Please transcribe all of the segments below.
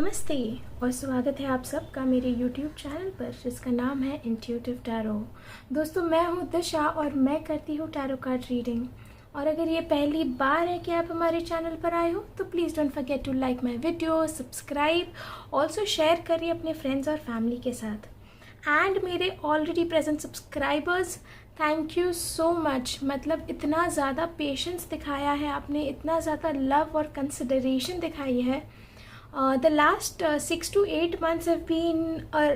नमस्ते और स्वागत है आप सबका मेरे YouTube चैनल पर जिसका नाम है इंट्यूटिव टैरो। दोस्तों, मैं हूँ दिशा और मैं करती हूँ टैरो कार्ड रीडिंग। और अगर ये पहली बार है कि आप हमारे चैनल पर आए हो तो please don't forget to like my video, subscribe, also share करिए अपने फ्रेंड्स और फैमिली के साथ। एंड मेरे already present subscribers, thank you so much. मतलब इतना ज़्यादा पेशेंस दिखाया है आपने, इतना ज़्यादा लव और कंसिडरेशन दिखाई है। The last 6 to 8 months have been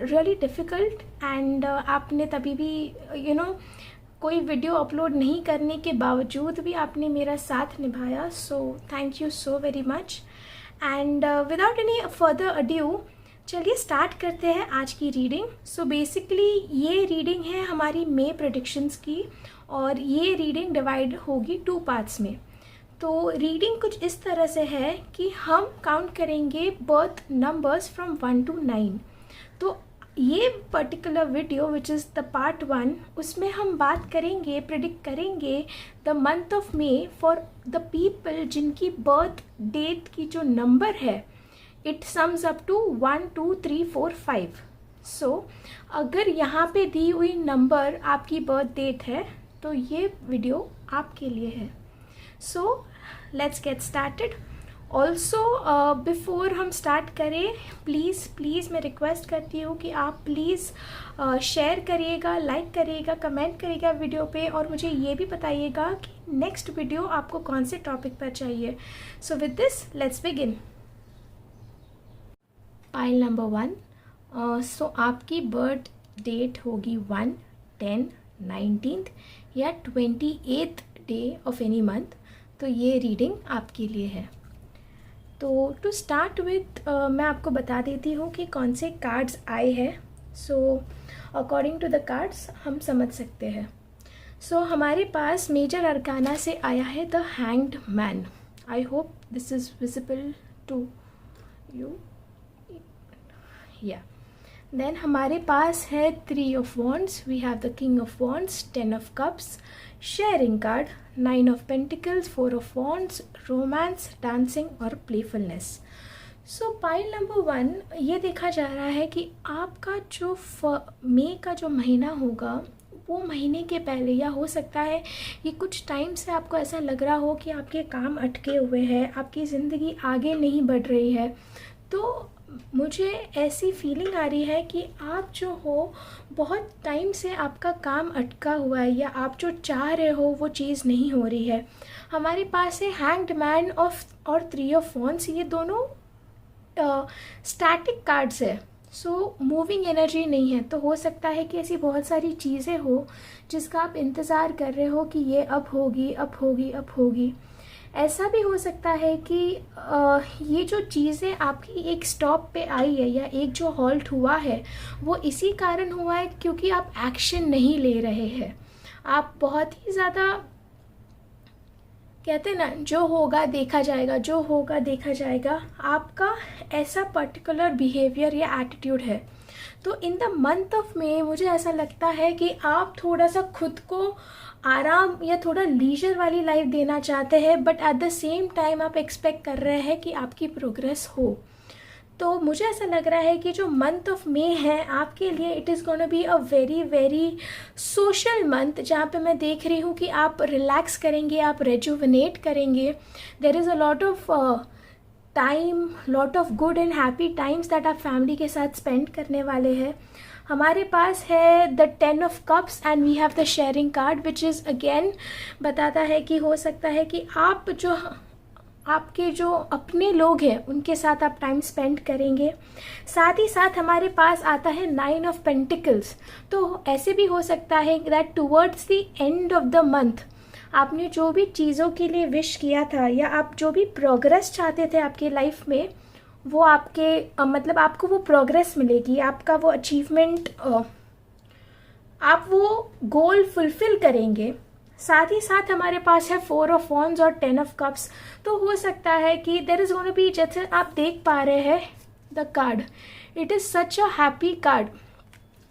really difficult and आपने तभी भी कोई वीडियो अपलोड नहीं करने के बावजूद भी आपने मेरा साथ निभाया। So thank you so very much. And without any further adieu चलिए स्टार्ट करते हैं आज की रीडिंग। सो बेसिकली ये रीडिंग है हमारी मे प्रेडिक्शंस की और ये रीडिंग डिवाइड होगी 2 पार्ट्स में। तो रीडिंग कुछ इस तरह से है कि हम काउंट करेंगे बर्थ नंबर्स फ्रॉम 1 to 9। तो ये particular video which is the part 1, उसमें हम बात करेंगे, प्रिडिक्ट करेंगे the month of may for the people जिनकी बर्थ डेट की जो नंबर है इट सम्स अप टू 1 2 3 4 5। सो अगर यहाँ पे दी हुई नंबर आपकी बर्थ डेट है तो ये वीडियो आपके लिए है। So let's get started. Also before हम स्टार्ट करें प्लीज़ मैं रिक्वेस्ट करती हूँ कि आप प्लीज़ शेयर करिएगा, लाइक करिएगा, कमेंट करिएगा वीडियो पे और मुझे ये भी बताइएगा कि नेक्स्ट वीडियो आपको कौन से टॉपिक पर चाहिए। So with this let's begin. Pile number 1। सो आपकी बर्थ डेट होगी 1, 10, 19 या 28th day of any month. तो ये रीडिंग आपके लिए है। तो टू स्टार्ट विथ मैं आपको बता देती हूँ कि कौन से कार्ड्स आए हैं। So according to the cards हम समझ सकते हैं। सो हमारे पास मेजर अरकाना से आया है the hanged man. I hope this is visible to you. या देन हमारे पास है 3 of Wands, we have the King of Wands, 10 of Cups, sharing card, 9 of Pentacles, 4 of Wands, romance, dancing और playfulness. So pile number 1 ये देखा जा रहा है कि आपका जो मई का जो महीना होगा वो महीने के पहले, या हो सकता है ये कुछ टाइम से आपको ऐसा लग रहा हो कि आपके काम अटके हुए हैं, आपकी ज़िंदगी आगे नहीं बढ़ रही है। तो मुझे ऐसी फीलिंग आ रही है कि आप जो हो बहुत टाइम से आपका काम अटका हुआ है या आप जो चाह रहे हो वो चीज़ नहीं हो रही है। हमारे पास है हैंग्ड मैन और 3 of Wands, ये दोनों स्टैटिक कार्ड्स है। सो मूविंग एनर्जी नहीं है। तो हो सकता है कि ऐसी बहुत सारी चीज़ें हो जिसका आप इंतज़ार कर रहे हो कि ये अब होगी, अब होगी, अब होगी। ऐसा भी हो सकता है कि ये जो चीज़ें आपकी एक स्टॉप पे आई है या एक जो हॉल्ट हुआ है वो इसी कारण हुआ है क्योंकि आप एक्शन नहीं ले रहे हैं। आप बहुत ही ज़्यादा कहते हैं ना, जो होगा देखा जाएगा, जो होगा देखा जाएगा। आपका ऐसा पर्टिकुलर बिहेवियर या एटीट्यूड है। तो इन द मंथ ऑफ मे मुझे ऐसा लगता है कि आप थोड़ा सा खुद को आराम या थोड़ा लीजर वाली लाइफ देना चाहते हैं, but at the same time आप एक्सपेक्ट कर रहे हैं कि आपकी प्रोग्रेस हो। तो मुझे ऐसा लग रहा है कि जो मंथ ऑफ मे है आपके लिए it is gonna be a very very social month, जहाँ पे मैं देख रही हूँ कि आप रिलैक्स करेंगे, आप रेजुविनेट करेंगे। There is a lot of time, lot of good and happy times that आप फैमिली के साथ स्पेंड करने वाले हैं। हमारे पास है the 10 of Cups and we have the sharing card which is again बताता है कि हो सकता है कि आप जो आपके जो अपने लोग हैं उनके साथ आप टाइम स्पेंड करेंगे। साथ ही साथ हमारे पास आता है 9 of Pentacles। तो ऐसे भी हो सकता है that towards the end of the month आपने जो भी चीज़ों के लिए विश किया था या आप जो भी प्रोग्रेस चाहते थे आपके लाइफ में वो आपके मतलब आपको वो प्रोग्रेस मिलेगी, आपका वो अचीवमेंट, आप वो गोल फुलफिल करेंगे। साथ ही साथ हमारे पास है 4 of Wands और 10 of Cups। तो हो सकता है कि देयर इज़ गोना बी, जैसे आप देख पा रहे हैं the card, it is such a happy card.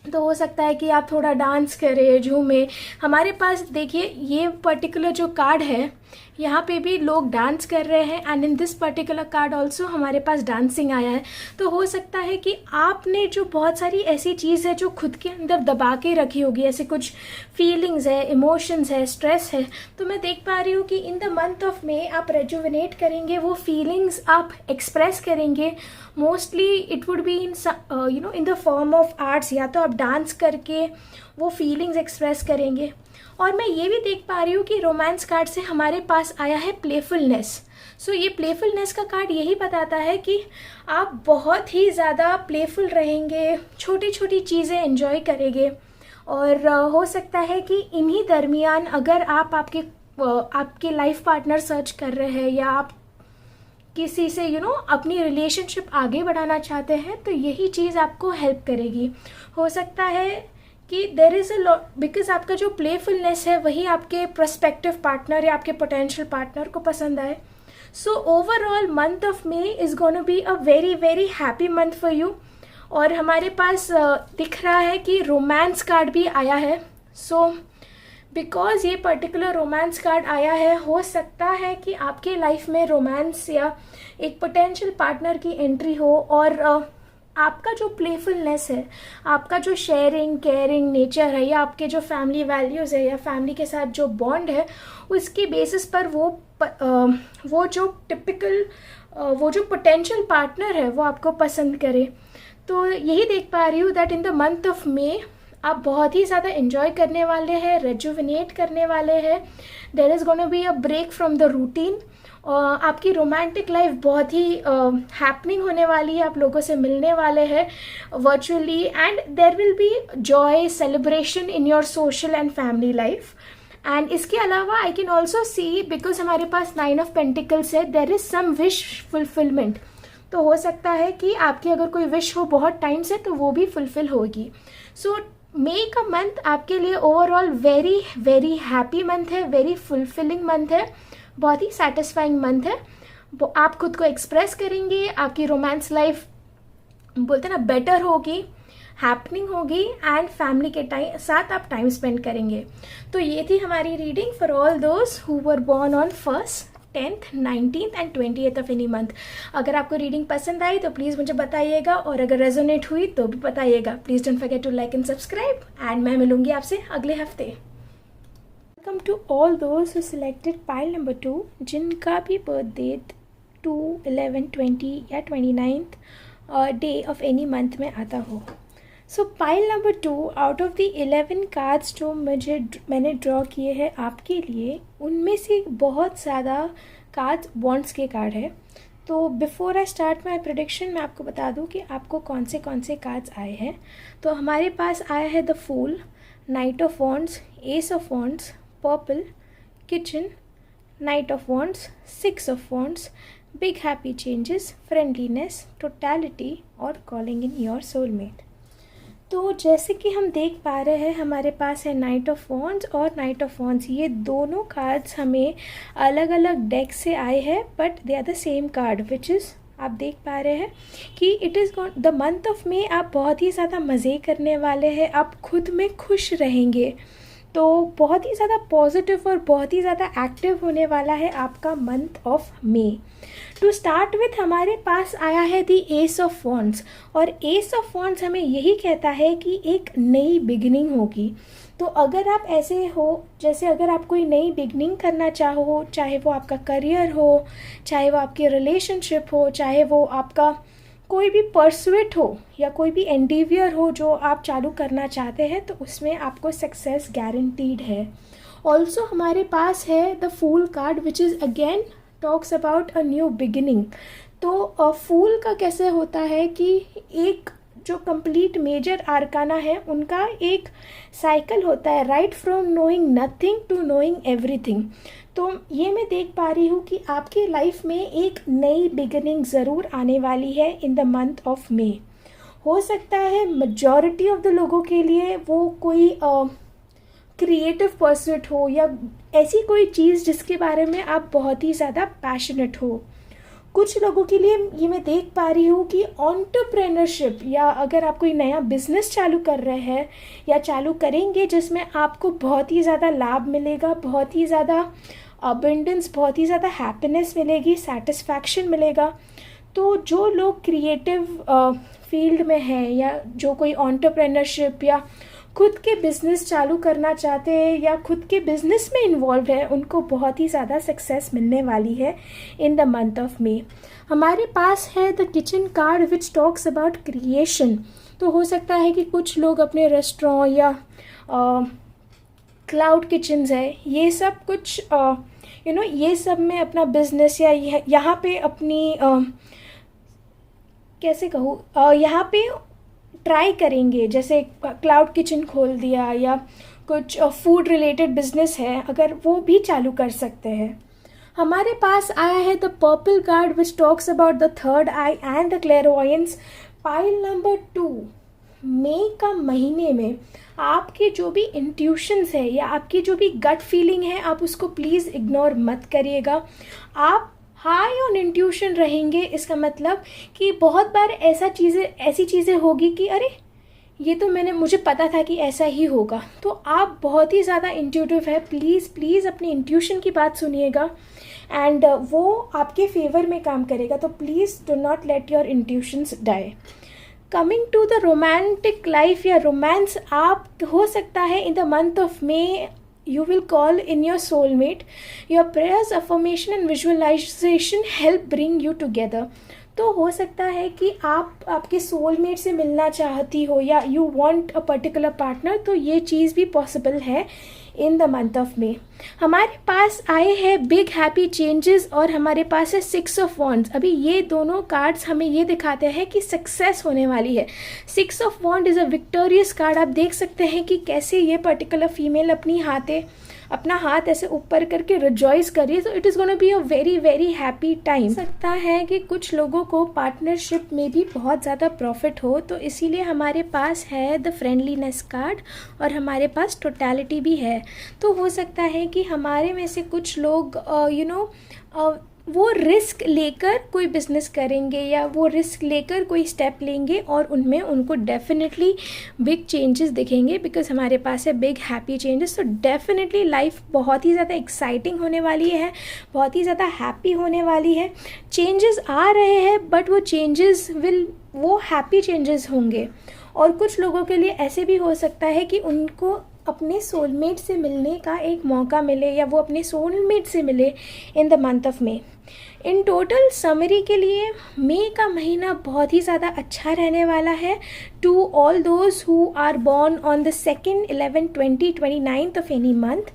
तो हो सकता है कि आप थोड़ा डांस करें, झूमें। हमारे पास देखिए ये पर्टिकुलर जो कार्ड है यहाँ पे भी लोग डांस कर रहे हैं and in this particular card also हमारे पास डांसिंग आया है। तो हो सकता है कि आपने जो बहुत सारी ऐसी चीज़ है जो खुद के अंदर दबा के रखी होगी, ऐसे कुछ फीलिंग्स है, इमोशंस है, स्ट्रेस है, तो मैं देख पा रही हूँ कि in the month of May आप रेजुविनेट करेंगे, वो फीलिंग्स आप एक्सप्रेस करेंगे। Mostly it would be in in the form of arts, या तो आप डांस करके वो फीलिंग्स एक्सप्रेस करेंगे। और मैं ये भी देख पा रही हूँ कि रोमांस कार्ड से हमारे पास आया है प्लेफुलनेस। सो ये प्लेफुलनेस का कार्ड यही बताता है कि आप बहुत ही ज़्यादा प्लेफुल रहेंगे, छोटी छोटी चीज़ें एंजॉय करेंगे। और हो सकता है कि इन्हीं दरमियान अगर आप आपके लाइफ पार्टनर सर्च कर रहे हैं या आप किसी से अपनी रिलेशनशिप आगे बढ़ाना चाहते हैं, तो यही चीज़ आपको हेल्प करेगी। हो सकता है कि there is a lot, because आपका जो प्लेफुलनेस है वही आपके प्रोस्पेक्टिव पार्टनर या आपके पोटेंशियल पार्टनर को पसंद आए। So overall month of may is gonna be a very very happy month for you. और हमारे पास दिख रहा है कि रोमांस कार्ड भी आया है। सो बिकॉज ये पर्टिकुलर रोमांस कार्ड आया है, हो सकता है कि आपके लाइफ में रोमांस या एक पोटेंशियल पार्टनर की एंट्री हो, और आपका जो प्लेफुलनेस है, आपका जो शेयरिंग केयरिंग नेचर है, या आपके जो फैमिली वैल्यूज़ है या फैमिली के साथ जो बॉन्ड है, उसकी बेसिस पर वो जो टिपिकल वो जो पोटेंशियल पार्टनर है वो आपको पसंद करे। तो यही देख पा रही हूँ that in the month of May आप बहुत ही ज़्यादा एंजॉय करने वाले हैं, रेजुविनेट करने वाले हैं। There is gonna be a break from the routine. आपकी रोमांटिक लाइफ बहुत ही हैपनिंग होने वाली है, आप लोगों से मिलने वाले हैं virtually, and there will be joy celebration in your social and family life. And इसके अलावा I can also see, because हमारे पास 9 ऑफ पेंटिकल्स है, there is some wish fulfilment. तो हो सकता है कि आपकी अगर कोई विश हो बहुत टाइम से, तो वो भी फुलफिल होगी। सो मई का मंथ आपके लिए overall very very happy month है, वेरी फुलफिलिंग मंथ है, बहुत ही सेटिस्फाइंग मंथ है। आप खुद को एक्सप्रेस करेंगे, आपकी रोमांस लाइफ बोलते ना बेटर होगी, हैपनिंग होगी, एंड फैमिली के साथ आप टाइम स्पेंड करेंगे। तो ये थी हमारी reading for all those who were born on 1st, 10th, 19th and 20th of any month. अगर आपको रीडिंग पसंद आई तो प्लीज़ मुझे बताइएगा, और अगर रेजोनेट हुई तो भी बताइएगा। Please don't forget to like and subscribe, and मैं मिलूंगी आपसे अगले हफ्ते। Welcome to all those who selected pile number 2, जिनका भी बर्थ डेट 2, 11, 20 या 29th day of any month में आता हो। सो pile number 2 out of the 11 cards जो मैंने ड्रॉ किए हैं आपके लिए, उनमें से बहुत ज़्यादा कार्ड्स बॉन्ड्स के कार्ड है। तो before I start my prediction, मैं आपको बता दूं कि आपको कौन से कार्ड्स आए हैं। तो हमारे पास आया है the fool, knight of wands, ace of wands, purple, kitchen, knight of wands, 6 of wands, big happy changes, friendliness, totality और कॉलिंग इन योर सोलमेट। तो जैसे कि हम देख पा रहे हैं, हमारे पास है नाइट ऑफ वॉन्ड्स और नाइट ऑफ वॉन्ड्स। ये दोनों कार्ड्स हमें अलग अलग डेक से आए हैं, but they are the same card, which is आप देख पा रहे हैं कि it is the month of May. आप बहुत ही ज़्यादा मज़े करने वाले हैं, आप खुद में खुश रहेंगे, तो बहुत ही ज़्यादा पॉजिटिव और बहुत ही ज़्यादा एक्टिव होने वाला है आपका month of May. To start with हमारे पास आया है दी एस ऑफ वॉन्ड्स, और एस ऑफ वॉन्ड्स हमें यही कहता है कि एक नई बिगिनिंग होगी। तो अगर आप ऐसे हो, जैसे अगर आप कोई नई बिगनिंग करना चाहो, चाहे वो आपका करियर हो, चाहे वो आपकी रिलेशनशिप हो, चाहे वो आपका कोई भी परसुएट हो या कोई भी एंडीवियर हो जो आप चालू करना चाहते हैं, तो उसमें आपको सक्सेस गारंटीड है। ऑल्सो हमारे पास है the fool card, which is again talks about a new beginning. तो फूल का कैसे होता है कि एक जो कंप्लीट मेजर आर्काना है उनका एक साइकिल होता है, right from knowing nothing to knowing everything. तो ये मैं देख पा रही हूँ कि आपकी लाइफ में एक नई बिगिनिंग ज़रूर आने वाली है इन द मंथ ऑफ मे। हो सकता है मेजॉरिटी ऑफ द लोगों के लिए वो कोई क्रिएटिव परस्यूट हो या ऐसी कोई चीज़ जिसके बारे में आप बहुत ही ज़्यादा पैशनेट हो। कुछ लोगों के लिए ये मैं देख पा रही हूँ कि एंटरप्रेन्योरशिप, या अगर आप कोई नया बिजनेस चालू कर रहे हैं या चालू करेंगे जिसमें आपको बहुत ही ज़्यादा लाभ मिलेगा, बहुत ही ज़्यादा अबंडेंस, बहुत ही ज़्यादा हैप्पीनेस मिलेगी, सेटिस्फैक्शन मिलेगा। तो जो लोग क्रिएटिव फील्ड में हैं या जो कोई एंटरप्रेन्योरशिप या खुद के बिज़नेस चालू करना चाहते हैं या खुद के बिज़नेस में इन्वॉल्व है, उनको बहुत ही ज़्यादा सक्सेस मिलने वाली है इन द मंथ ऑफ मे। हमारे पास है the kitchen card which talks about creation. तो हो सकता है कि कुछ लोग अपने रेस्टोरेंट या क्लाउड किचन्स है, ये सब कुछ ये सब में अपना बिजनेस या यहाँ पे अपनी कैसे कहूँ, यहाँ पे ट्राई करेंगे। जैसे क्लाउड किचन खोल दिया या कुछ फूड रिलेटेड बिजनेस है, अगर वो भी चालू कर सकते हैं। हमारे पास आया है the purple card which talks about the third I and the क्लेयरवॉयंस। Pile number 2, मई का महीने में आपके जो भी इंट्यूशंस है या आपकी जो भी गट फीलिंग है, आप उसको प्लीज़ इग्नोर मत करिएगा। आप हाई ऑन इंट्यूशन रहेंगे, इसका मतलब कि बहुत बार ऐसी चीज़ें होगी कि अरे ये तो मुझे पता था कि ऐसा ही होगा। तो आप बहुत ही ज़्यादा इंट्यूटिव है, प्लीज़ अपनी इंट्यूशन की बात सुनिएगा एंड वो आपके फेवर में काम करेगा। तो please do not let your intuitions die. Coming to the romantic life या रोमांस, आप हो सकता है in the month of May you will call in your soulmate. Your prayers, affirmation and visualization help bring you together. तो हो सकता है कि आप आपके सोलमेट से मिलना चाहती हो या you want a particular partner, तो ये चीज़ भी पॉसिबल है इन द मंथ ऑफ मे। हमारे पास आए हैं बिग हैप्पी चेंजेस और हमारे पास है 6 ऑफ वॉन्ड्स। अभी ये दोनों कार्ड्स हमें ये दिखाते हैं कि सक्सेस होने वाली है। 6 of wand is a victorious card. आप देख सकते हैं कि कैसे ये पर्टिकुलर फीमेल अपना हाथ ऐसे ऊपर करके रिजॉइस करिए। तो it is gonna be a very very happy time. सकता है कि कुछ लोगों को पार्टनरशिप में भी बहुत ज़्यादा प्रॉफिट हो, तो इसीलिए हमारे पास है द फ्रेंडलीनेस कार्ड और हमारे पास टोटलिटी भी है। तो हो सकता है कि हमारे में से कुछ लोग वो रिस्क लेकर कोई बिज़नेस करेंगे या वो रिस्क लेकर कोई स्टेप लेंगे और उनमें उनको डेफिनेटली बिग चेंजेस दिखेंगे, बिकॉज हमारे पास है बिग हैप्पी चेंजेस। तो डेफिनेटली लाइफ बहुत ही ज़्यादा एक्साइटिंग होने वाली है, बहुत ही ज़्यादा हैप्पी होने वाली है। चेंजेस आ रहे हैं बट वो हैप्पी चेंजेस होंगे। और कुछ लोगों के लिए ऐसे भी हो सकता है कि उनको अपने सोलमेट से मिलने का एक मौका मिले या वो अपने सोलमेट से मिले इन the month of may. In total summary के लिए मई का महीना बहुत ही ज़्यादा अच्छा रहने वाला है। To all those who are born on the 2nd, 11, 20, 29 of any month,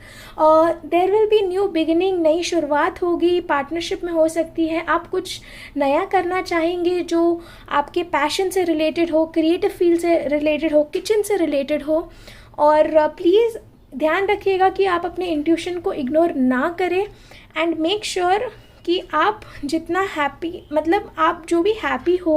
there will be new beginning. नई शुरुआत होगी, पार्टनरशिप में हो सकती है। आप कुछ नया करना चाहेंगे जो आपके पैशन से रिलेटेड हो, क्रिएटिव फील्ड से रिलेटेड हो, किचन से रिलेटेड हो। और प्लीज़ ध्यान रखिएगा कि आप अपने इंट्यूशन को इग्नोर ना करें एंड मेक श्योर कि आप जितना आप जो भी हैप्पी हो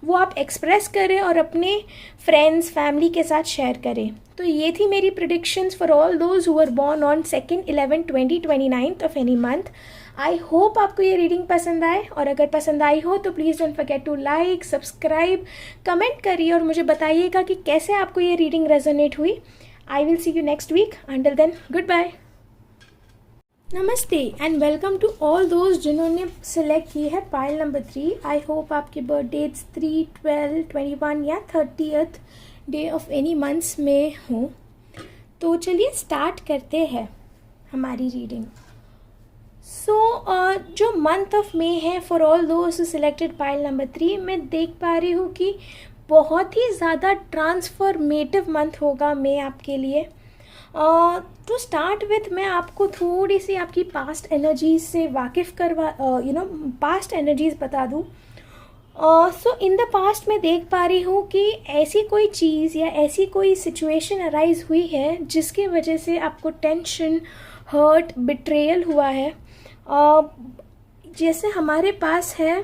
वो आप एक्सप्रेस करें और अपने फ्रेंड्स फैमिली के साथ शेयर करें। तो ये थी मेरी predictions for all those who are born on 2nd, 11, 20, 29 of any month. I hope आपको ये रीडिंग पसंद आए, और अगर पसंद आई हो तो please don't forget to like, subscribe, comment करिए और मुझे बताइएगा कि कैसे आपको ये रीडिंग रेजोनेट हुई। I will see you next week. Until then, good bye. नमस्ते and welcome to all those जिन्होंने सिलेक्ट की है पाइल नंबर 3। आई होप आपके बर्थ डेट्स 3, 12, 21 या 30th day of any months में हों। तो चलिए स्टार्ट करते हैं हमारी रीडिंग। जो मंथ ऑफ मे है for all those who selected pile number 3, मैं देख पा रही हूँ कि बहुत ही ज़्यादा ट्रांसफॉर्मेटिव मंथ होगा मे आपके लिए। टू स्टार्ट विथ मैं आपको थोड़ी सी आपकी पास्ट एनर्जीज से वाकिफ़ पास्ट एनर्जीज बता दूँ। सो इन द पास्ट मैं देख पा रही हूँ कि ऐसी कोई चीज़ या ऐसी कोई सिचुएशन अराइज हुई है जिसकी वजह से आपको टेंशन, हर्ट, बिट्रेयल हुआ है। जैसे हमारे पास है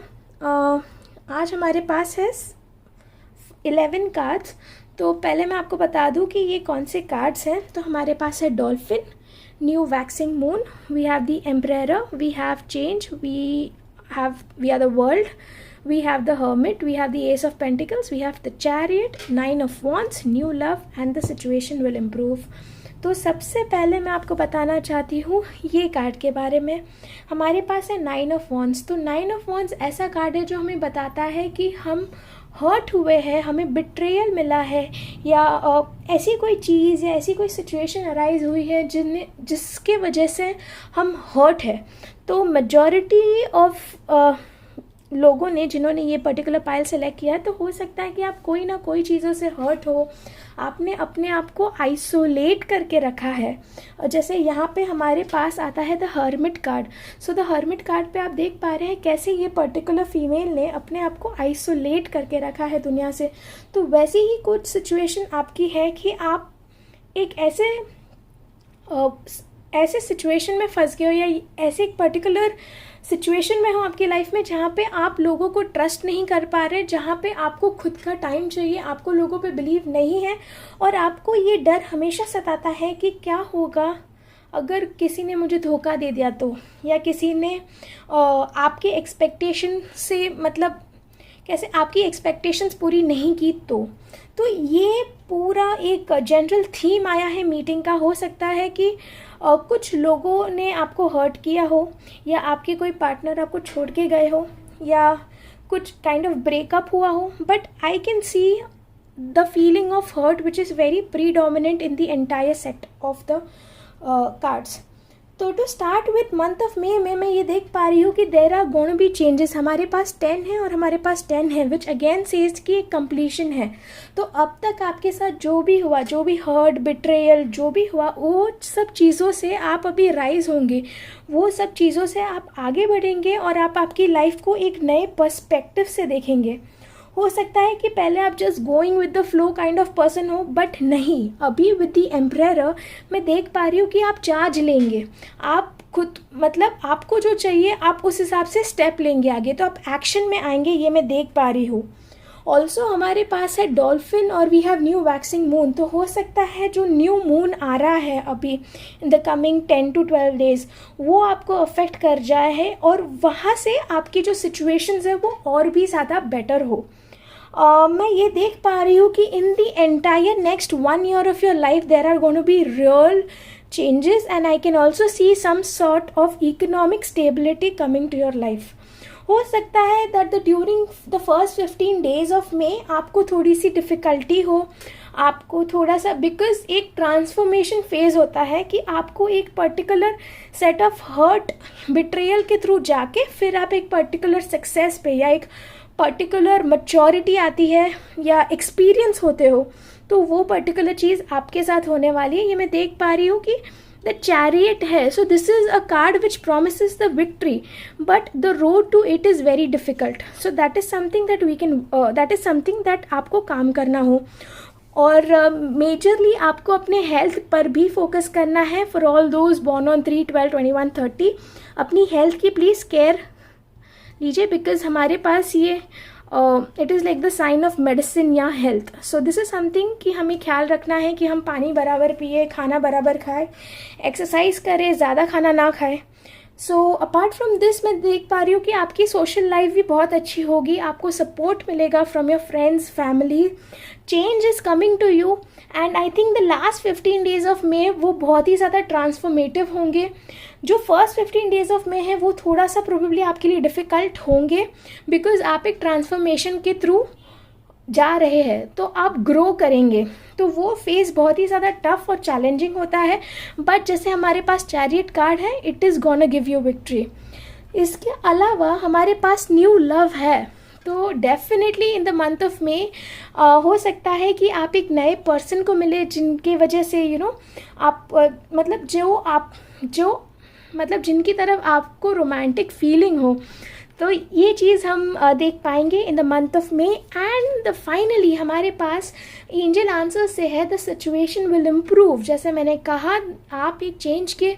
आज हमारे पास है 11 कार्ड्स। तो पहले मैं आपको बता दूं कि ये कौन से कार्ड्स हैं। तो हमारे पास है dolphin, new waxing moon, we have the emperor, we have change, we are the world, we have the hermit, we have the ace of pentacles, we have the chariot, 9 of wands, new love and the situation will improve। तो सबसे पहले मैं आपको बताना चाहती हूँ ये card के बारे में। हमारे पास है 9 ऑफ वॉन्ड्स। तो 9 ऑफ वॉन्ड्स ऐसा कार्ड है जो हमें बताता है कि हम हर्ट हुए हैं, हमें बिट्रेयल मिला है, या ऐसी कोई चीज़ या ऐसी कोई सिचुएशन अराइज हुई है जिसके वजह से हम हर्ट है। तो मेजॉरिटी ऑफ लोगों ने जिन्होंने ये पर्टिकुलर पाइल सेलेक्ट किया है, तो हो सकता है कि आप कोई ना कोई चीज़ों से हर्ट हो, आपने अपने आप को आइसोलेट करके रखा है। जैसे यहाँ पे हमारे पास आता है the hermit card. So the hermit card पे आप देख पा रहे हैं कैसे ये पर्टिकुलर फीमेल ने अपने आप को आइसोलेट करके रखा है दुनिया से। तो वैसी ही कुछ सिचुएशन आपकी है कि आप एक ऐसे सिचुएशन में फंस गए हो, या ऐसे एक पर्टिकुलर सिचुएशन में हो आपकी लाइफ में जहाँ पे आप लोगों को ट्रस्ट नहीं कर पा रहे, जहाँ पे आपको खुद का टाइम चाहिए, आपको लोगों पे बिलीव नहीं है, और आपको ये डर हमेशा सताता है कि क्या होगा अगर किसी ने मुझे धोखा दे दिया तो, या किसी ने आपके एक्सपेक्टेशन से मतलब कैसे आपकी एक्सपेक्टेशंस पूरी नहीं की तो ये पूरा एक जनरल थीम आया है मीटिंग का। हो सकता है कि कुछ लोगों ने आपको हर्ट किया हो, या आपके कोई पार्टनर आपको छोड़ के गए हो, या कुछ काइंड ऑफ ब्रेकअप हुआ हो, but I can see the feeling of hurt which is very predominant in the entire set of the cards. तो to start with month of May में मैं ये देख पा रही हूँ कि there are gonna be changes. हमारे पास 10 है और हमारे पास 10 है, विच अगेन सेज की एक कंप्लीशन है। तो अब तक आपके साथ जो भी हुआ, जो भी हर्ट, बिट्रेयल, जो भी हुआ, वो सब चीज़ों से आप अभी राइज होंगे, वो सब चीज़ों से आप आगे बढ़ेंगे और आप आपकी लाइफ को एक नए पर्सपेक्टिव से देखेंगे। हो सकता है कि पहले आप just going with the flow kind of person हो, बट नहीं, अभी विद द एम्परर मैं देख पा रही हूँ कि आप चार्ज लेंगे, आप खुद मतलब आपको जो चाहिए आप उस हिसाब से स्टेप लेंगे आगे, तो आप एक्शन में आएंगे, ये मैं देख पा रही हूँ। ऑल्सो हमारे पास है डॉल्फिन और we have new waxing moon. तो हो सकता है जो न्यू मून आ रहा है अभी in the coming 10 to 12 days, वो आपको अफेक्ट कर जाए है, और वहाँ से आपकी जो सिचुएशंस है वो और भी ज़्यादा बेटर हो। मैं ये देख पा रही हूँ कि in the entire next 1 year of your life there are going to be real changes, and I can also see some sort of economic stability coming to your life. हो सकता है that during the first 15 days of May आपको थोड़ी सी difficulty हो, आपको थोड़ा सा, because एक ट्रांसफॉर्मेशन फेज होता है कि आपको एक particular set of hurt, betrayal के थ्रू जाके फिर आप एक पर्टिकुलर सक्सेस पे या एक पर्टिकुलर मैच्योरिटी आती है या एक्सपीरियंस होते हो, तो वो पर्टिकुलर चीज़ आपके साथ होने वाली है। ये मैं देख पा रही हूँ कि द चैरियट है। So this is a card which promises the victory, but the road to it is very difficult. So that is something that we can, that is something that आपको काम करना हो। और मेजरली आपको अपने health पर भी फोकस करना है। For all those born on 3, 12, 21, 30, अपनी हेल्थ की प्लीज़ केयर लीजिए, बिकॉज हमारे पास ये it is like the sign of medicine या health. So this is something कि हमें ख्याल रखना है कि हम पानी बराबर पिए, खाना बराबर खाए, एक्सरसाइज करें, ज़्यादा खाना ना खाए। सो अपार्ट फ्रॉम दिस मैं देख पा रही हूँ कि आपकी सोशल लाइफ भी बहुत अच्छी होगी, आपको सपोर्ट मिलेगा from your friends, family. Change is coming to you, and I think the last 15 days of May वो बहुत ही ज़्यादा ट्रांसफॉर्मेटिव होंगे। जो फर्स्ट 15 डेज ऑफ मे है वो थोड़ा सा प्रोबेबली आपके लिए डिफ़िकल्ट होंगे, बिकॉज आप एक ट्रांसफॉर्मेशन के थ्रू जा रहे हैं, तो आप ग्रो करेंगे, तो वो फेज़ बहुत ही ज़्यादा टफ और चैलेंजिंग होता है। बट जैसे हमारे पास चैरियट कार्ड है, it is gonna give you victory. इसके अलावा हमारे पास न्यू लव है, तो definitely in the month of मे हो सकता है कि आप एक नए पर्सन को मिले जिनके वजह से आप मतलब जिनकी तरफ आपको रोमांटिक फीलिंग हो, तो ये चीज़ हम देख पाएंगे इन the month of may. And finally हमारे पास एंजल आंसर से है द सिचुएशन विल इम्प्रूव। जैसे मैंने कहा, आप एक चेंज के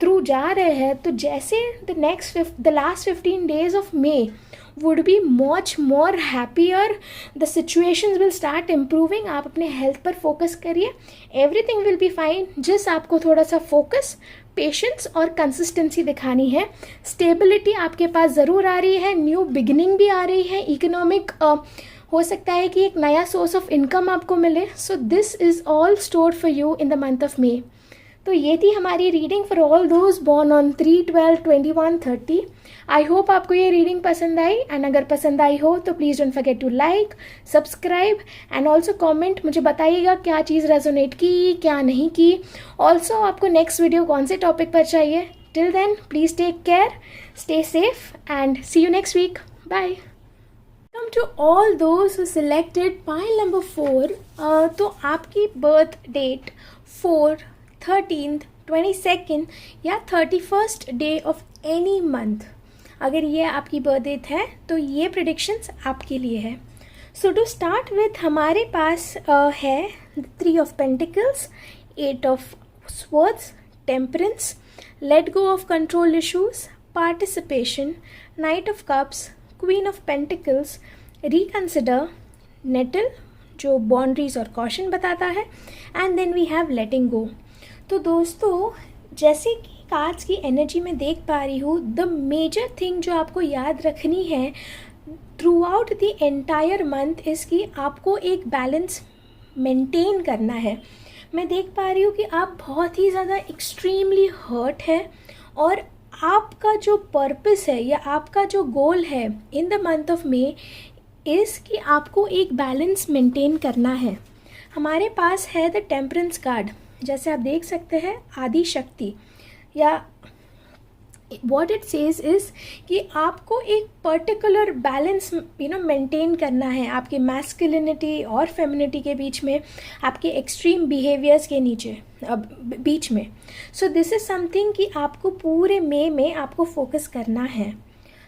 थ्रू जा रहे हैं, तो जैसे the last 15 days of may would be much more happier, the situations will start improving। आप अपने हेल्थ पर फोकस करिए, everything will be fine। जिस आपको थोड़ा सा फोकस, पेशेंस और कंसिस्टेंसी दिखानी है। स्टेबिलिटी आपके पास ज़रूर आ रही है, न्यू बिगिनिंग भी आ रही है, इकोनॉमिक हो सकता है कि एक नया सोर्स ऑफ इनकम आपको मिले. सो this is all stored for you in the month of मे. तो ये थी हमारी reading for all those born on 3/12/21/30. I hope आपको ये रीडिंग पसंद आई, एंड अगर पसंद आई हो तो please don't forget to like, subscribe and also comment. मुझे बताइएगा क्या चीज़ रेजोनेट की, क्या नहीं की. ऑल्सो आपको नेक्स्ट वीडियो कौन से टॉपिक पर चाहिए. Till then please take care, stay safe and see you next week. Bye. Welcome to all those who selected pile number 4. तो आपकी बर्थ डेट 4, 13th, 22nd या 31st day of any month, अगर ये आपकी birth date है तो ये predictions आपके लिए है. सो टू स्टार्ट विथ हमारे पास है 3 of pentacles, 8 of swords, temperance, let go of control issues, participation, knight of cups, queen of pentacles, reconsider, nettle जो बाउंड्रीज और कॉशन बताता है, and then we have letting go. तो दोस्तों जैसे कि कार्ड्स की एनर्जी में देख पा रही हूँ, द मेजर थिंग जो आपको याद रखनी है through out the entire month is कि आपको एक बैलेंस मेंटेन करना है. मैं देख पा रही हूँ कि आप बहुत ही ज़्यादा एक्सट्रीमली हर्ट है, और आपका जो पर्पस है या आपका जो गोल है in the month of may is कि आपको एक बैलेंस मेंटेन करना है. हमारे पास है द टेम्परेंस कार्ड, जैसे आप देख सकते हैं आदि शक्ति, या व्हाट इट सेज इज़ कि आपको एक पर्टिकुलर बैलेंस मेंटेन करना है आपके मैस्कुलिनिटी और फेमिनिटी के बीच में, आपके एक्सट्रीम बिहेवियर्स के बीच में. सो दिस इज़ समथिंग कि आपको पूरे मे में आपको फोकस करना है.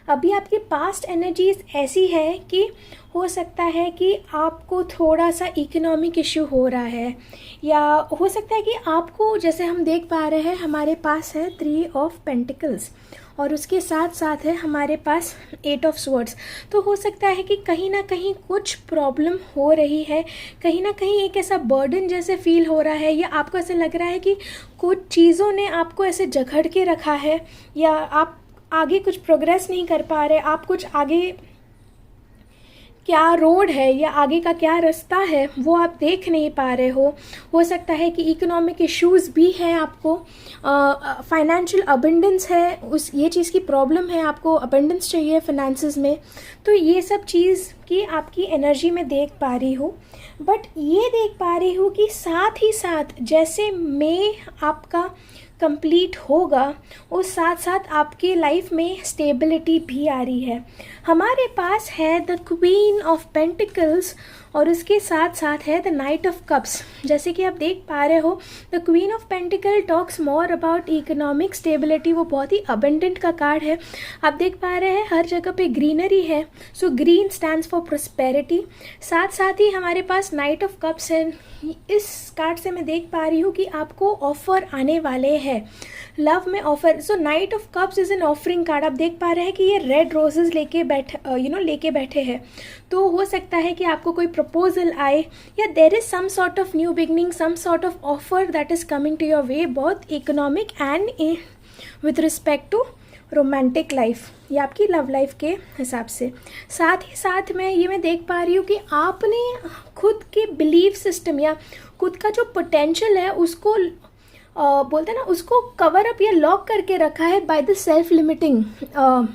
अभी आपकी पास्ट एनर्जीज ऐसी है कि हो सकता है कि आपको थोड़ा सा इकोनॉमिक इशू हो रहा है, या हो सकता है कि आपको, जैसे हम देख पा रहे हैं हमारे पास है 3 ऑफ पेंटिकल्स और उसके साथ साथ है हमारे पास 8 ऑफ स्वर्ड्स. तो हो सकता है कि कहीं ना कहीं कुछ प्रॉब्लम हो रही है, कहीं ना कहीं एक ऐसा बर्डन जैसे फील हो रहा है, या आपको ऐसे लग रहा है कि कुछ चीज़ों ने आपको ऐसे जकड़ के रखा है, या आप आगे कुछ प्रोग्रेस नहीं कर पा रहे. आप कुछ आगे क्या रोड है या आगे का क्या रास्ता है वो आप देख नहीं पा रहे हो सकता है कि इकोनॉमिक इश्यूज़ भी हैं आपको, फाइनेंशियल अबंडेंस है, उस ये चीज़ की प्रॉब्लम है, आपको अबंडेंस चाहिए फाइनेंसेस में. तो ये सब चीज़ की आपकी एनर्जी में देख पा रही हूँ. बट ये देख पा रही हूँ कि साथ ही साथ जैसे मे आपका कंप्लीट होगा उस साथ साथ आपके लाइफ में स्टेबिलिटी भी आ रही है. हमारे पास है द क्वीन ऑफ पेंटिकल्स और उसके साथ साथ है द नाइट ऑफ कप्स. जैसे कि आप देख पा रहे हो the queen of pentacle talks more about economic stability. वो बहुत ही अबंडेंट का कार्ड है. आप देख पा रहे हैं हर जगह पे ग्रीनरी है, so green stands for prosperity. साथ साथ ही हमारे पास नाइट ऑफ कप्स है. इस कार्ड से मैं देख पा रही हूँ कि आपको ऑफर आने वाले हैं, लव में offer. So night of cups is an offering card. आप देख पा रहे हैं कि ये रेड रोजेस लेके बैठे हैं. तो हो सकता है कि आपको कोई प्रपोजल आए, या there is some sort of new beginning, some sort of offer that is coming to your way, both economic and with respect to romantic life या आपकी लव लाइफ के हिसाब से. साथ ही साथ मैं देख पा रही हूँ कि आपने खुद के बिलीफ सिस्टम या खुद का जो पोटेंशियल है उसको बोलते हैं ना, उसको कवर अप या लॉक करके रखा है by the self limiting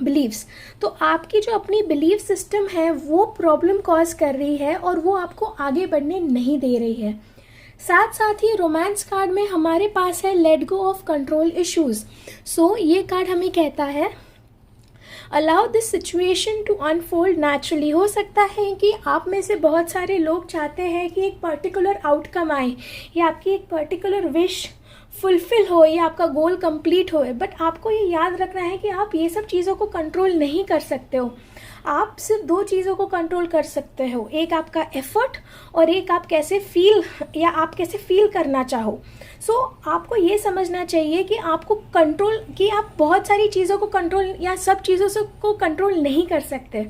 beliefs. तो आपकी जो अपनी बिलीफ सिस्टम है वो प्रॉब्लम कॉज कर रही है और वो आपको आगे बढ़ने नहीं दे रही है. साथ साथ ही रोमांस कार्ड में हमारे पास है let go of control issues. So ये कार्ड हमें कहता है allow this situation to unfold naturally. हो सकता है कि आप में से बहुत सारे लोग चाहते हैं कि एक पर्टिकुलर आउटकम आए या आपकी एक पर्टिकुलर विश फुलफिल हो या आपका गोल कंप्लीट हो, बट आपको ये याद रखना है कि आप ये सब चीज़ों को कंट्रोल नहीं कर सकते हो. आप सिर्फ 2 चीज़ों को कंट्रोल कर सकते हो, एक आपका एफर्ट और एक आप कैसे फील करना चाहो. सो आपको ये समझना चाहिए कि आपको कंट्रोल, कि आप बहुत सारी चीज़ों को कंट्रोल या सब चीज़ों को कंट्रोल नहीं कर सकते.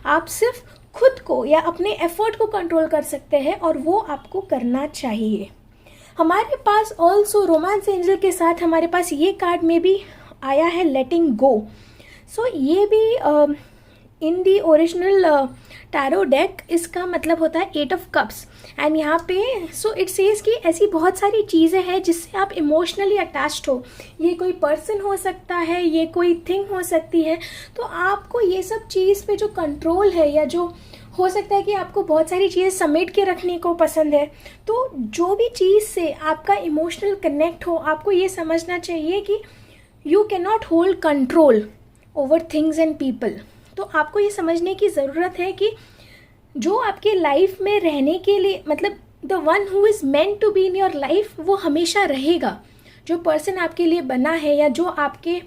आप सिर्फ खुद को या अपने एफर्ट को कंट्रोल कर सकते हैं और वो आपको करना चाहिए. हमारे पास ऑल्सो रोमांस एंजल के साथ हमारे पास ये कार्ड में भी आया है लेटिंग गो. सो ये भी इन दी ओरिजिनल टैरो डेक इसका मतलब होता है 8 ऑफ कप्स। एंड यहाँ पे सो इट सेज कि ऐसी बहुत सारी चीज़ें हैं जिससे आप इमोशनली अटैच्ड हो। ये कोई पर्सन हो सकता है, ये कोई थिंग हो सकती है। तो आपको ये सब चीज़ पे जो कंट्रोल है, या जो हो सकता है कि आपको बहुत सारी चीज़ें समेट के रखने को पसंद है, तो जो भी चीज़ से आपका इमोशनल कनेक्ट हो, आपको ये समझना चाहिए कि you can not hold control over things and people. तो आपको ये समझने की ज़रूरत है कि जो आपके लाइफ में रहने के लिए, मतलब the one who is meant to be in your life, वो हमेशा रहेगा। जो पर्सन आपके लिए बना है, या जो आपके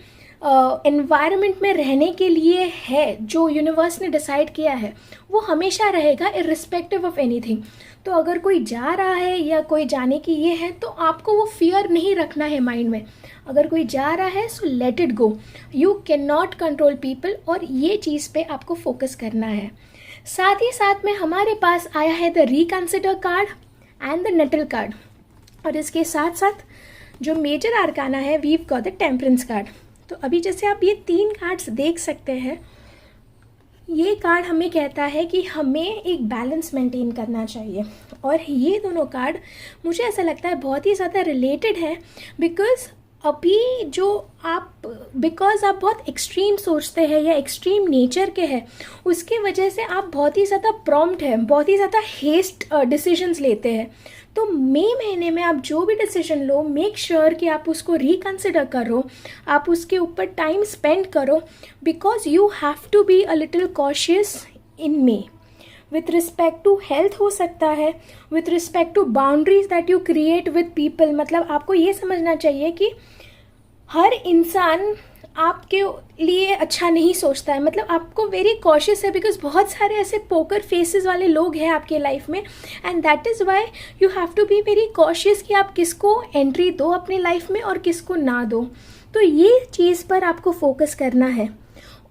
एनवायरनमेंट में रहने के लिए है, जो यूनिवर्स ने डिसाइड किया है, वो हमेशा रहेगा इर्रिस्पेक्टिव ऑफ एनीथिंग। तो अगर कोई जा रहा है या कोई जाने की ये है, तो आपको वो फियर नहीं रखना है माइंड में। अगर कोई जा रहा है so let it go. You can not control people, और ये चीज़ पे आपको फोकस करना है। साथ ही साथ में हमारे पास आया है the reconsider card and the Nuttall card, और इसके साथ साथ जो मेजर आर्काना है, we've got the temperance card. तो अभी जैसे आप ये 3 कार्ड्स देख सकते हैं, ये कार्ड हमें कहता है कि हमें एक बैलेंस मेंटेन करना चाहिए। और ये दोनों कार्ड मुझे ऐसा लगता है बहुत ही ज़्यादा रिलेटेड है, बिकॉज अभी जो आप बहुत एक्सट्रीम सोचते हैं या एक्सट्रीम नेचर के हैं, उसके वजह से आप बहुत ही ज़्यादा प्रॉम्प्ट हैं, बहुत ही ज़्यादा हेस्ट डिसीजंस लेते हैं। तो मई महीने में आप जो भी डिसीजन लो, मेक श्योर कि आप उसको रिकंसिडर करो, आप उसके ऊपर टाइम स्पेंड करो, because you have to be a little cautious in May. With respect to health हो सकता है, with respect to boundaries that you create with people. मतलब आपको ये समझना चाहिए कि हर इंसान आपके लिए अच्छा नहीं सोचता है। मतलब आपको वेरी कॉशियस है, बिकॉज बहुत सारे ऐसे पोकर फेसेस वाले लोग हैं आपके लाइफ में, and that is why you have to be very cautious कि आप किसको एंट्री दो अपनी लाइफ में और किसको ना दो। तो ये चीज़ पर आपको फोकस करना है।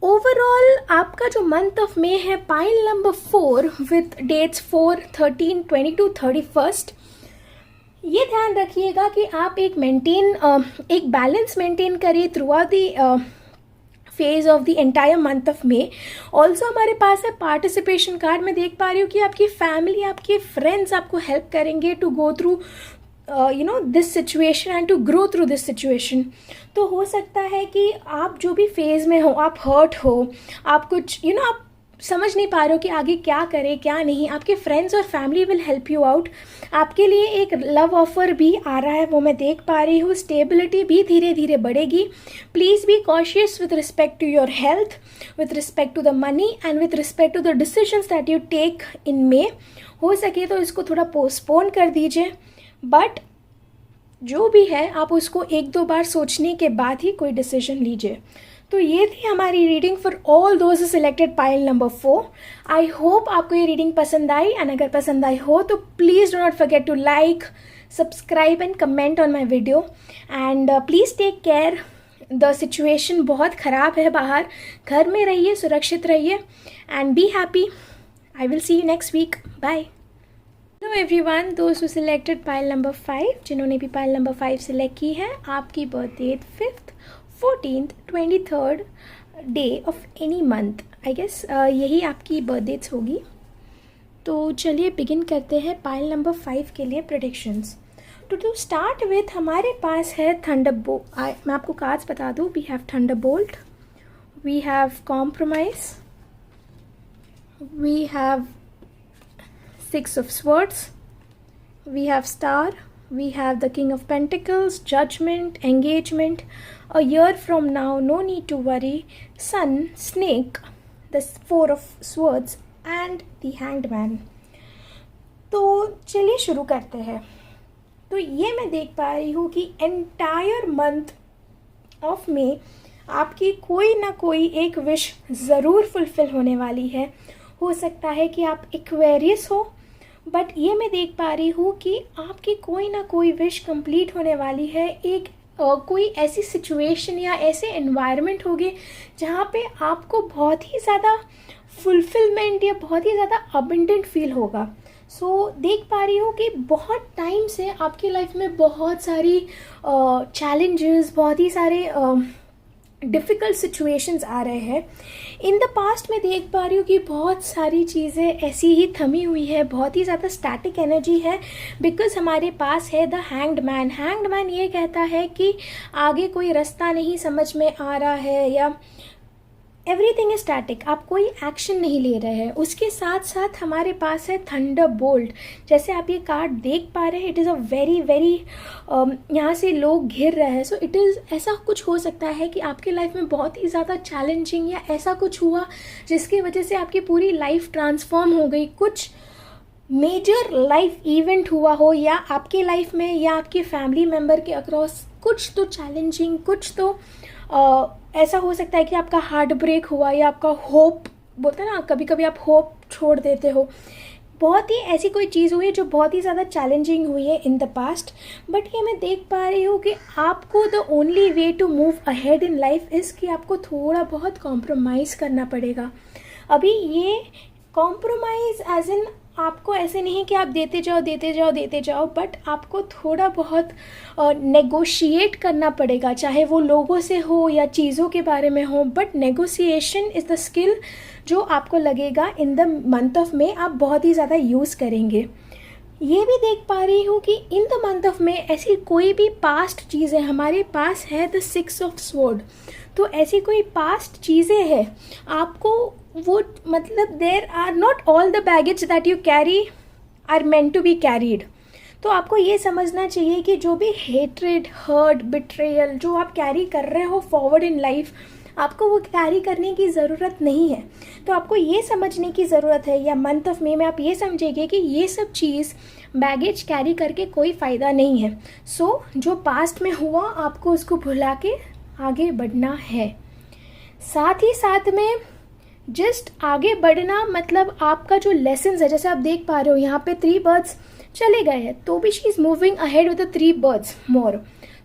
ओवरऑल आपका जो मंथ ऑफ मे है, पाइल नंबर 4 विथ डेट्स 4, 13, 22, 31, ये ध्यान रखिएगा कि आप एक बैलेंस मेंटेन करिए through out the phase of the entire month of may. Also हमारे पास है पार्टिसिपेशन कार्ड। मैं देख पा रही हूँ कि आपकी फैमिली, आपके फ्रेंड्स आपको हेल्प करेंगे to go through this situation and to grow through this situation. तो हो सकता है कि आप जो भी फेज़ में हो, आप हर्ट हो, आप कुछ आप समझ नहीं पा रहे हो कि आगे क्या करें क्या नहीं, आपके फ्रेंड्स और family will help you out. आपके लिए एक लव ऑफर भी आ रहा है, वो मैं देख पा रही हूँ। स्टेबिलिटी भी धीरे धीरे बढ़ेगी। Please be cautious with respect to your health, with respect to the money and with respect to the decisions that you take in May. हो सके तो इसको थोड़ा पोस्टपोन कर दीजिए, बट जो भी है आप उसको 1-2 बार सोचने के बाद ही कोई डिसीजन लीजिए। तो ये थी हमारी reading for all those selected pile number 4। I hope आपको ये रीडिंग पसंद आई, एंड अगर पसंद आई हो तो please do not forget to like, subscribe and comment on my video. And please take care. The situation बहुत ख़राब है बाहर, घर में रहिए, सुरक्षित रहिए, and be happy. I will see you next week. Bye. Hello everyone, दोस्त हु सिलेक्टेड पाइल नंबर 5, जिन्होंने भी पाइल नंबर 5 सिलेक्ट की है, आपकी birthday 5th, 14th, 23rd day of any month, I guess यही आपकी बर्थडेट्स होगी। तो चलिए बिगिन करते हैं पाइल नंबर 5 के लिए प्रेडिक्शंस। टू स्टार्ट विथ हमारे पास है थंडरबोल्ट। मैं आपको कार्ड्स बता दूँ। We have thunderbolt, we have compromise, we have 6 of Swords, we have Star, we have the King of Pentacles, Judgment, Engagement, a year from now, no need to worry, Sun, Snake, the 4 of Swords and the Hanged Man। तो चलिए शुरू करते हैं। तो ये मैं देख पा रही हूँ कि एंटायर मंथ ऑफ मे आपकी कोई ना कोई एक विश ज़रूर फुलफिल होने वाली है। हो सकता है कि आप एक्वेरियस हो, बट ये मैं देख पा रही हूँ कि आपकी कोई ना कोई विश कंप्लीट होने वाली है। एक कोई ऐसी सिचुएशन या ऐसे एनवायरनमेंट होगे जहाँ पे आपको बहुत ही ज़्यादा फुलफिलमेंट या बहुत ही ज़्यादा अबंडेंट फील होगा। सो देख पा रही हूँ कि बहुत टाइम से आपकी लाइफ में बहुत सारी चैलेंजेस, बहुत ही सारे डिफ़िकल्ट सिचुएशंस आ रहे हैं। इन द पास्ट में देख पा रही हूँ कि बहुत सारी चीज़ें ऐसी ही थमी हुई है, बहुत ही ज़्यादा स्टैटिक एनर्जी है, बिकॉज़ हमारे पास है the hanged man. Hanged man ये कहता है कि आगे कोई रास्ता नहीं समझ में आ रहा है, या एवरीथिंग इज स्टैटिक, आप कोई एक्शन नहीं ले रहे हैं। उसके साथ साथ हमारे पास है थंडर बोल्ट। जैसे आप ये कार्ड देख पा रहे हैं, it is a very very, यहाँ से लोग घिर रहे हैं। सो इट इज़, ऐसा कुछ हो सकता है कि आपके लाइफ में बहुत ही ज़्यादा चैलेंजिंग या ऐसा कुछ हुआ जिसकी वजह से आपकी पूरी लाइफ ट्रांसफॉर्म हो गई, कुछ मेजर लाइफ इवेंट हुआ हो, या आपके लाइफ में या आपके फैमिली मेम्बर के अक्रॉस कुछ तो चैलेंजिंग, कुछ तो ऐसा हो सकता है कि आपका हार्ट ब्रेक हुआ, या आपका होप, बोलते हैं ना कभी कभी आप होप छोड़ देते हो। बहुत ही ऐसी कोई चीज़ हुई है जो बहुत ही ज़्यादा चैलेंजिंग हुई है इन द पास्ट, बट ये मैं देख पा रही हूँ कि आपको the only way to move ahead in life is कि आपको थोड़ा बहुत कॉम्प्रोमाइज़ करना पड़ेगा। अभी ये कॉम्प्रोमाइज़ एज इन, आपको ऐसे नहीं कि आप देते जाओ, बट आपको थोड़ा बहुत नेगोशिएट करना पड़ेगा, चाहे वो लोगों से हो या चीज़ों के बारे में हो। But negotiation is the skill जो आपको लगेगा इन द मंथ ऑफ मे आप बहुत ही ज़्यादा यूज़ करेंगे। ये भी देख पा रही हूँ कि इन द मंथ ऑफ मे ऐसी कोई भी पास्ट चीज़ें, हमारे पास है द 6 ऑफ स्वॉर्ड, तो ऐसी कोई पास्ट चीज़ें हैं, आपको वो, मतलब there are not all the baggage that you carry are meant to be carried. तो आपको ये समझना चाहिए कि जो भी हेट्रेड, हर्ट, बिट्रेयल जो आप कैरी कर रहे हो फॉरवर्ड इन लाइफ, आपको वो कैरी करने की ज़रूरत नहीं है। तो आपको ये समझने की ज़रूरत है, या मंथ ऑफ मे में आप ये समझेंगे कि ये सब चीज़ बैगेज कैरी करके कोई फ़ायदा नहीं है। सो जो पास्ट में हुआ आपको उसको भुला के आगे बढ़ना है। साथ ही साथ में जस्ट आगे बढ़ना, मतलब आपका जो लेसन्स है, जैसे आप देख पा रहे हो यहाँ पे 3 बर्ड्स चले गए हैं, तो भी she is moving ahead with the 3 birds more.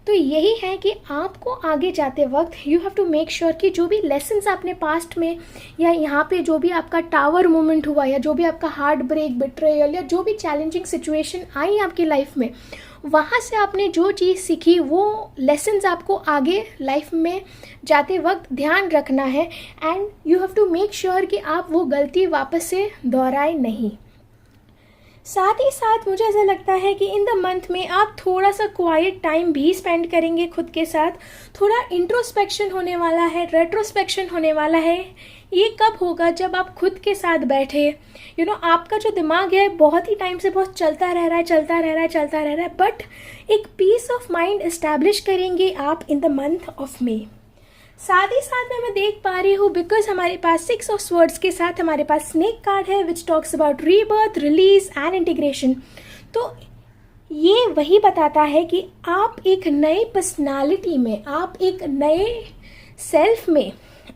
तो यही है कि आपको आगे जाते वक्त you have to make sure कि जो भी लेसन्स आपने पास्ट में, या यहाँ पे जो भी आपका टावर मोमेंट हुआ, या जो भी आपका हार्ट ब्रेक, बिट्रेयल, या जो भी चैलेंजिंग सिचुएशन आई आपकी लाइफ में, वहाँ से आपने जो चीज़ सीखी वो लेसन्स आपको आगे लाइफ में जाते वक्त ध्यान रखना है, and you have to make sure कि आप वो गलती वापस से दोहराए नहीं। साथ ही साथ मुझे ऐसा लगता है कि इन द मंथ में आप थोड़ा सा क्वाइट टाइम भी स्पेंड करेंगे खुद के साथ। थोड़ा इंट्रोस्पेक्शन होने वाला है, रेट्रोस्पेक्शन होने वाला है। ये कब होगा? जब आप खुद के साथ बैठे, आपका जो दिमाग है बहुत ही टाइम से बहुत चलता रह रहा है, बट एक पीस ऑफ माइंड इस्टेब्लिश करेंगे आप इन द मंथ ऑफ मे। साथ ही साथ में मैं देख पा रही हूँ, बिकॉज हमारे पास 6 ऑफ स्वर्ड्स के साथ हमारे पास स्नेक कार्ड है which talks about rebirth, release and integration. तो ये वही बताता है कि आप एक नए पर्सनालिटी में, आप एक नए सेल्फ में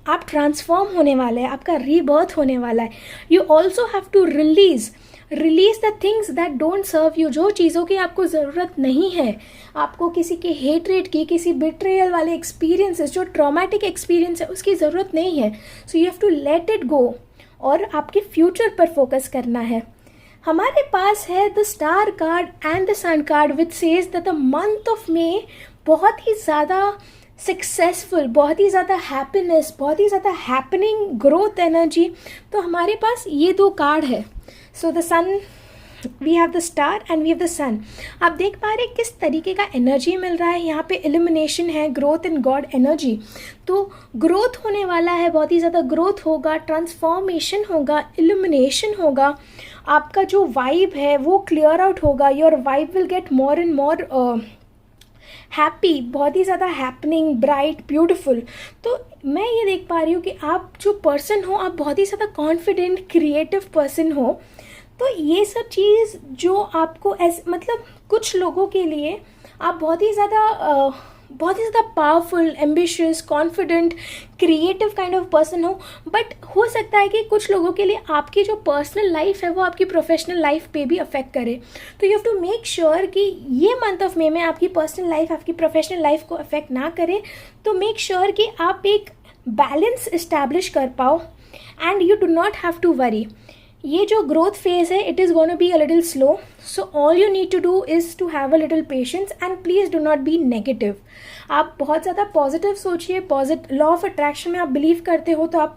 आप ट्रांसफॉर्म होने वाले हैं, आपका रीबर्थ होने वाला है। You also have to release the things that don't serve you, जो चीज़ों की आपको ज़रूरत नहीं है, आपको किसी के हेट्रेड की, किसी बिट्रेयल वाले एक्सपीरियंसेस, जो ट्रॉमेटिक एक्सपीरियंस है उसकी ज़रूरत नहीं है। So you have to let it go और आपके फ्यूचर पर फोकस करना है। हमारे पास है the star card and the sun card which says that the month of May बहुत ही ज़्यादा सक्सेसफुल, बहुत ही ज़्यादा हैप्पीनेस, बहुत ही ज़्यादा हैपनिंग ग्रोथ एनर्जी। तो हमारे पास ये 2 कार्ड है। So the sun, we have the star and we have the sun. आप देख पा रहे किस तरीके का एनर्जी मिल रहा है यहाँ पे। इल्यूमिनेशन है, ग्रोथ इन गॉड एनर्जी। तो ग्रोथ होने वाला है, बहुत ही ज़्यादा ग्रोथ होगा, ट्रांसफॉर्मेशन होगा, इल्यूमिनेशन होगा। आपका जो वाइब है वो क्लियर आउट होगा। Your vibe will get more and more happy, बहुत ही ज़्यादा हैपनिंग, ब्राइट, ब्यूटिफुल। तो मैं ये देख पा रही हूँ कि आप जो पर्सन हो, आप बहुत ही ज़्यादा कॉन्फिडेंट, क्रिएटिव पर्सन हो। तो ये सब चीज़ जो आपको मतलब कुछ लोगों के लिए आप बहुत ही ज़्यादा powerful, ambitious, confident, creative kind of person हो। बट हो सकता है कि कुछ लोगों के लिए आपकी जो पर्सनल लाइफ है वो आपकी प्रोफेशनल लाइफ पे भी अफेक्ट करे। तो you have to make sure कि ये मंथ ऑफ मे में आपकी पर्सनल लाइफ आपकी प्रोफेशनल लाइफ को अफेक्ट ना करे। तो मेक श्योर कि आप एक बैलेंस इस्टेब्लिश कर पाओ and you do not have to worry. ये जो ग्रोथ फेज़ है, it is gonna be a little slow. So all you need to do is to have a little patience and please do not be negative. आप बहुत ज़्यादा positive सोचिए. Law of attraction में आप believe करते हो तो आप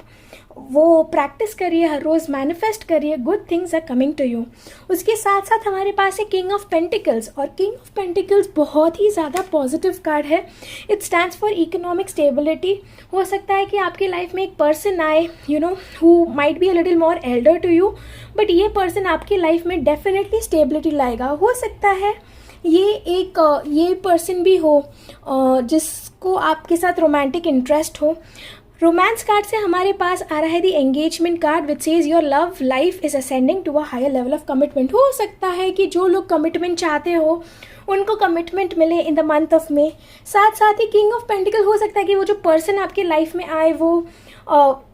वो प्रैक्टिस करिए, हर रोज़ मैनिफेस्ट करिए. Good things are coming to you. उसके साथ साथ हमारे पास है किंग ऑफ पेंटिकल्स, और किंग ऑफ पेंटिकल्स बहुत ही ज़्यादा पॉजिटिव कार्ड है. It stands for economic stability. हो सकता है कि आपकी लाइफ में एक पर्सन आए, you know, who might be a little more elder to you, but ये पर्सन आपकी लाइफ में डेफिनेटली स्टेबिलिटी लाएगा. हो सकता है ये पर्सन भी हो जिसको आपके साथ रोमांटिक इंटरेस्ट हो. रोमांस कार्ड से हमारे पास आ रहा है the engagement card which says your love life is ascending to a higher level of commitment. हो सकता है कि जो लोग कमिटमेंट चाहते हो उनको कमिटमेंट मिले इन द मंथ ऑफ मे. साथ साथ ही किंग ऑफ पेंटिकल, हो सकता है कि वो जो पर्सन आपके लाइफ में आए वो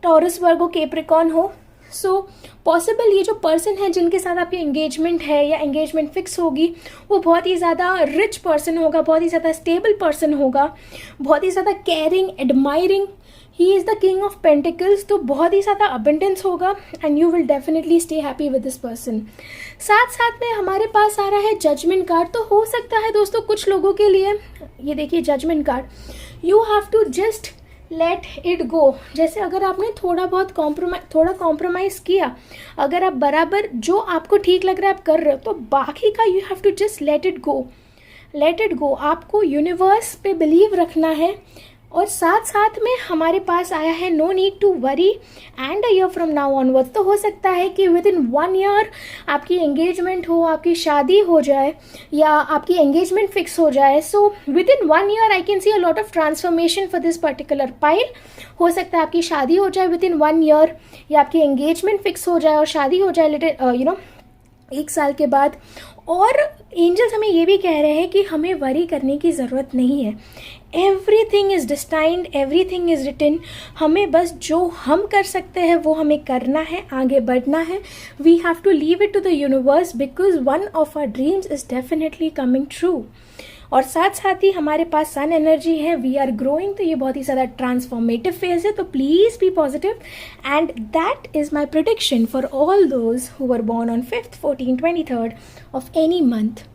टॉरस, वर्गो, कैप्रिकॉर्न हो. सो पॉसिबल ये जो पर्सन है जिनके साथ आपकी एंगेजमेंट है या एंगेजमेंट फिक्स होगी वो बहुत ही ज़्यादा रिच पर्सन होगा, बहुत ही ज़्यादा स्टेबल पर्सन होगा, बहुत ही ज़्यादा caring, admiring. He is the king of pentacles. तो बहुत ही ज़्यादा अबंडेंस होगा and you will definitely stay happy with this person. साथ साथ में हमारे पास आ रहा है जजमेंट कार्ड. तो हो सकता है दोस्तों कुछ लोगों के लिए, ये देखिए judgement card, you have to just let it go. जैसे अगर आपने थोड़ा कॉम्प्रोमाइज़ किया, अगर आप बराबर जो आपको ठीक लग रहा है आप कर रहे हो, तो बाकी का you have to just let it go. Let it go. आपको यूनिवर्स पे बिलीव रखना है. और साथ साथ में हमारे पास आया है no need to worry and a year from now onwards. तो हो सकता है कि विद इन 1 ईयर आपकी एंगेजमेंट हो, आपकी शादी हो जाए या आपकी एंगेजमेंट फिक्स हो जाए. So with in 1 year I can C a lot of transformation for this particular pile. हो सकता है आपकी शादी हो जाए विद इन 1 ईयर, या आपकी एंगेजमेंट फिक्स हो जाए और शादी हो जाए लिटिल 1 साल के बाद. और एंजल्स हमें ये भी कह रहे हैं कि हमें वरी करने की ज़रूरत नहीं है. Everything is destined, everything is written. हमें बस जो हम कर सकते हैं वो हमें करना है, आगे बढ़ना है. We have to leave it to the universe because one of our dreams is definitely coming true. और साथ साथ ही हमारे पास सन एनर्जी है, वी आर ग्रोइंग. तो ये बहुत ही ज़्यादा ट्रांसफॉर्मेटिव फेज है. तो please be positive and that is my prediction for all those who were born on 5th, 14th, 23rd of any month.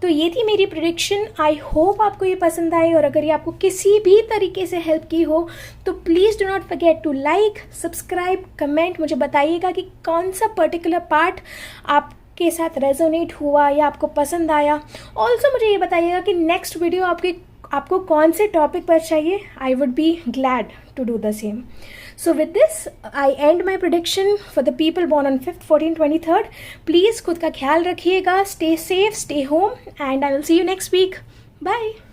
तो ये थी मेरी प्रेडिक्शन. आई होप आपको ये पसंद आई, और अगर ये आपको किसी भी तरीके से हेल्प की हो तो please do not forget to like, subscribe, comment. मुझे बताइएगा कि कौन सा पर्टिकुलर पार्ट आपके साथ रेजोनेट हुआ या आपको पसंद आया. ऑल्सो मुझे ये बताइएगा कि नेक्स्ट वीडियो आपको कौन से टॉपिक पर चाहिए. I would be glad to do the same. So with this, I end my prediction for the people born on 5th, 14th, 23rd. Please खुद का ख्याल रखिएगा. Stay safe, stay home, and I will see you next week. Bye.